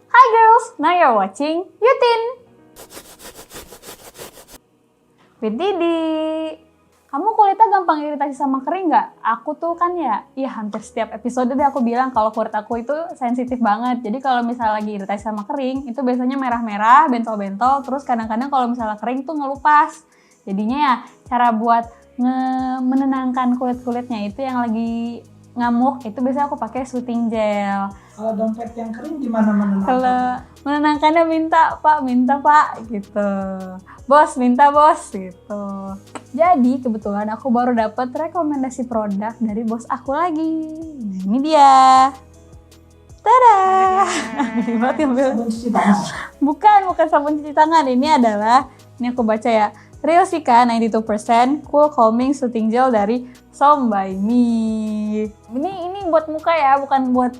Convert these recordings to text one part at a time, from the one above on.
Hi girls, now you're watching Yutin with Didi. Kamu kulitnya gampang iritasi sama kering nggak? Aku tuh kan ya hampir setiap episode deh aku bilang kalau kulit aku itu sensitif banget. Jadi kalau misalnya lagi iritasi sama kering, itu biasanya merah-merah, bentol-bentol, terus kadang-kadang kalau misalnya kering tuh ngelupas. Jadinya ya cara buat menenangkan kulit-kulitnya itu yang lagi ngamuk, itu biasanya aku pakai soothing gel. Kalau dompet yang kering gimana menenangkan? Kalau menenangkannya minta pak gitu, bos minta bos gitu. Jadi kebetulan aku baru dapat rekomendasi produk dari bos aku lagi. Nah ini dia, tada. Sabun cuci tangan. Bukan sabun cuci tangan. Ini adalah, ini aku baca ya, Reosika 92% Cool Calming Soothing Gel dari Som by Me. Ini buat muka ya,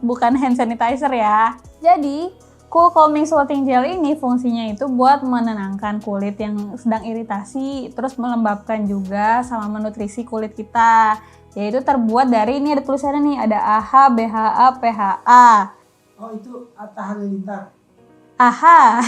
bukan hand sanitizer ya. Jadi Cool Calming Soothing Gel ini fungsinya itu buat menenangkan kulit yang sedang iritasi, terus melembabkan juga sama menutrisi kulit kita. Yaitu terbuat dari, ini ada tulisannya nih, ada AHA, BHA, PHA. Oh itu Atta Halilintar. AHA,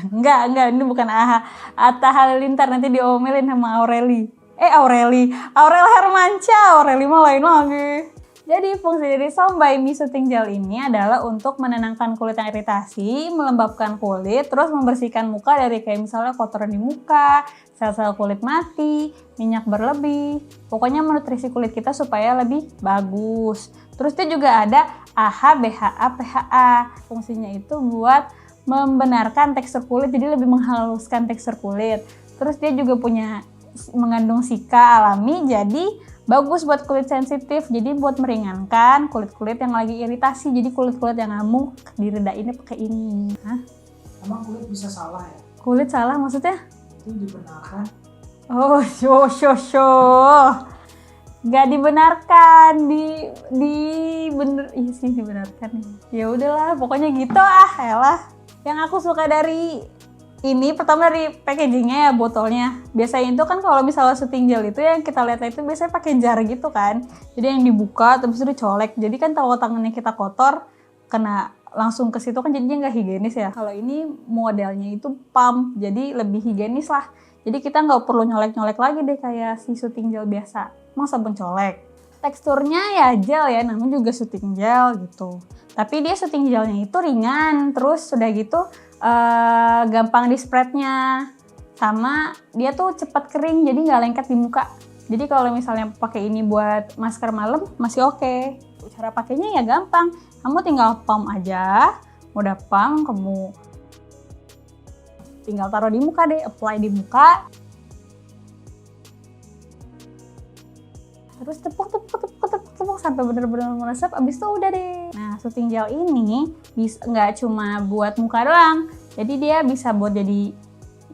enggak, ini bukan AHA. Atta Halilintar, nanti diomelin sama Aureli Hermansyah, Aureli mah lain lagi. Jadi fungsi dari Som by Me Soothing Gel ini adalah untuk menenangkan kulit yang iritasi, melembabkan kulit, terus membersihkan muka dari kayak misalnya kotoran di muka, sel-sel kulit mati, minyak berlebih. Pokoknya menutrisi kulit kita supaya lebih bagus. Terus dia juga ada AHA, BHA, PHA. Fungsinya itu buat membenarkan tekstur kulit, jadi lebih menghaluskan tekstur kulit. Terus dia juga mengandung sika alami, jadi bagus buat kulit sensitif, jadi buat meringankan kulit-kulit yang lagi iritasi. Jadi kulit-kulit yang ngamuk diredainnya pakai ini. Hah? Emang kulit bisa salah ya? Kulit salah maksudnya? Itu dibenarkan. Oh, nggak dibenarkan, iya sih dibenarkan. Ya udahlah, pokoknya gitu elah. Yang aku suka dari ini, pertama dari packagingnya ya, botolnya. Biasanya itu kan kalau misalnya soothing gel itu yang kita lihat itu biasanya pakai jar gitu kan. Jadi yang dibuka terus itu dicolek. Jadi kan kalau tangannya kita kotor, kena langsung ke situ kan jadinya nggak higienis ya. Kalau ini modelnya itu pump, jadi lebih higienis lah. Jadi kita nggak perlu nyolek-nyolek lagi deh kayak si soothing gel biasa. Emang sabun colek. Teksturnya ya gel ya, namanya juga soothing gel gitu. Tapi dia soothing gelnya itu ringan, terus sudah gitu gampang di spreadnya, sama dia tuh cepat kering jadi nggak lengket di muka. Jadi kalau misalnya pakai ini buat masker malam masih oke. Cara pakainya ya gampang, kamu tinggal pump aja. Udah pump, kamu tinggal taruh di muka deh, apply di muka, terus tepuk sampai bener-bener meresap, abis itu udah deh. Nah, soothing gel ini nggak cuma buat muka doang, jadi dia bisa buat jadi,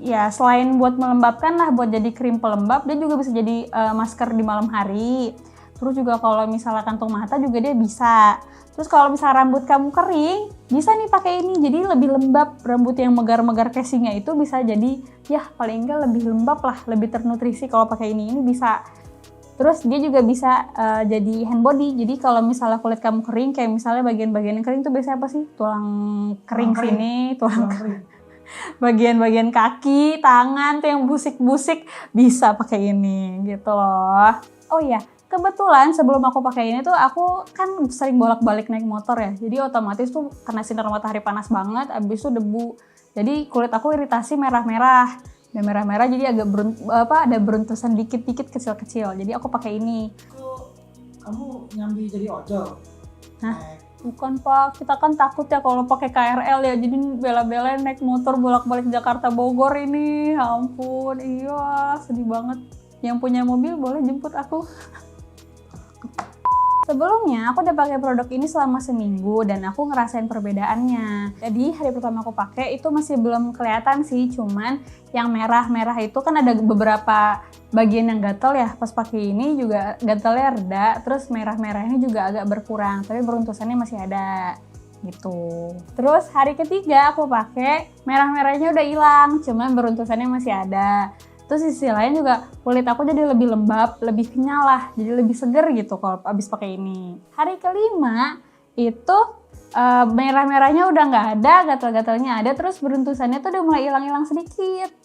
ya selain buat melembabkan lah, buat jadi krim pelembab, dia juga bisa jadi masker di malam hari. Terus juga kalau misalnya kantung mata juga dia bisa. Terus kalau misalnya rambut kamu kering, bisa nih pakai ini, jadi lebih lembab. Rambut yang megar-megar casingnya itu bisa jadi, ya paling enggak lebih lembab lah, lebih ternutrisi kalau pakai ini bisa. Terus dia juga bisa jadi hand body. Jadi kalau misalnya kulit kamu kering, kayak misalnya bagian-bagian yang kering itu biasanya apa sih? Tulang kering sini, tulang kering. Bagian-bagian kaki, tangan tuh yang busik-busik bisa pakai ini gitu loh. Oh iya, kebetulan sebelum aku pakai ini tuh aku kan sering bolak-balik naik motor ya. Jadi otomatis tuh kena sinar matahari panas banget, abis itu debu. Jadi kulit aku iritasi merah-merah. Dan merah-merah jadi agak ada beruntusan dikit-dikit kecil-kecil. Jadi aku pakai ini. Itu kamu nyambi jadi ojol? Hah? Bukan pak, kita kan takut ya kalau pakai KRL ya. Jadi bela-belain naik motor bolak-balik Jakarta Bogor ini. Ya ampun, iya sedih banget. Yang punya mobil boleh jemput aku. Sebelumnya aku udah pakai produk ini selama seminggu dan aku ngerasain perbedaannya. Jadi hari pertama aku pakai itu masih belum kelihatan sih, cuman yang merah-merah itu kan ada beberapa bagian yang gatel ya. Pas pakai ini juga gatelnya reda, terus merah-merahnya juga agak berkurang, tapi beruntusannya masih ada gitu. Terus hari ketiga aku pakai, merah-merahnya udah hilang, cuman beruntusannya masih ada. Terus di sisi lain juga kulit aku jadi lebih lembab, lebih kenyal lah, jadi lebih seger gitu kalau abis pakai ini. Hari kelima itu merah-merahnya udah nggak ada, gatal-gatalnya ada, terus beruntusannya tuh udah mulai hilang-hilang sedikit.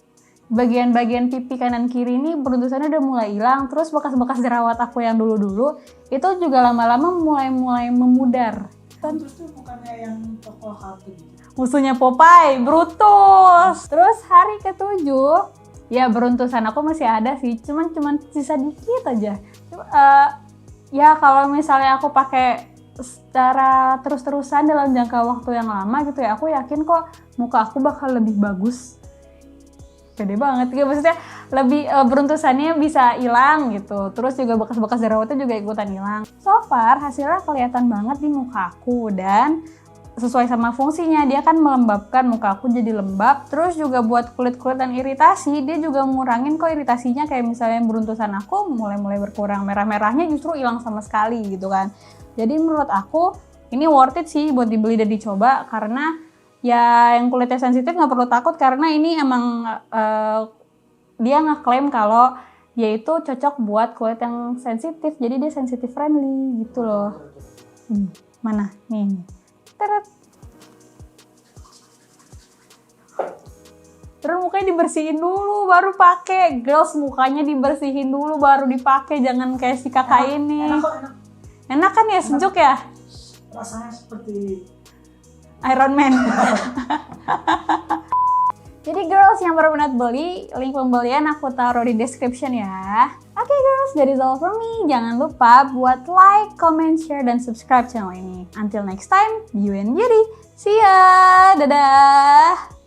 Bagian-bagian pipi kanan kiri ini beruntusannya udah mulai hilang, terus bekas-bekas jerawat aku yang dulu-dulu itu juga lama-lama mulai memudar. Terus tuh bukannya yang tokoh kartun gitu? Musuhnya Popeye, Brutus. Terus hari ke-7, ya beruntusan aku masih ada sih, cuman sisa dikit aja. Ya kalau misalnya aku pakai secara terus-terusan dalam jangka waktu yang lama gitu ya, aku yakin kok muka aku bakal lebih bagus. Pede banget ya, maksudnya lebih beruntusannya bisa hilang gitu, terus juga bekas-bekas jerawatnya juga ikutan hilang. So far hasilnya kelihatan banget di muka aku dan sesuai sama fungsinya, dia kan melembabkan muka aku jadi lembab, terus juga buat kulit-kulit dan iritasi, dia juga ngurangin kok iritasinya, kayak misalnya beruntusan aku mulai berkurang, merah-merahnya justru hilang sama sekali gitu kan. Jadi menurut aku ini worth it sih buat dibeli dan dicoba, karena ya yang kulitnya sensitif nggak perlu takut, karena ini emang dia ngeklaim kalau dia itu cocok buat kulit yang sensitif, jadi dia sensitif friendly gitu loh. Mana nih? Teret. Terus mukanya dibersihin dulu baru pakai. Girls, mukanya dibersihin dulu baru dipakai, jangan kayak si kakak ini. Enak kok, enak. Enak kan ya, sejuk ya? Rasanya seperti Iron Man. Jadi girls yang berminat beli, link pembelian aku taruh di description ya. Oke girls, that is all from me. Jangan lupa buat like, comment, share, dan subscribe channel ini. Until next time, you and beauty. See ya! Dadah!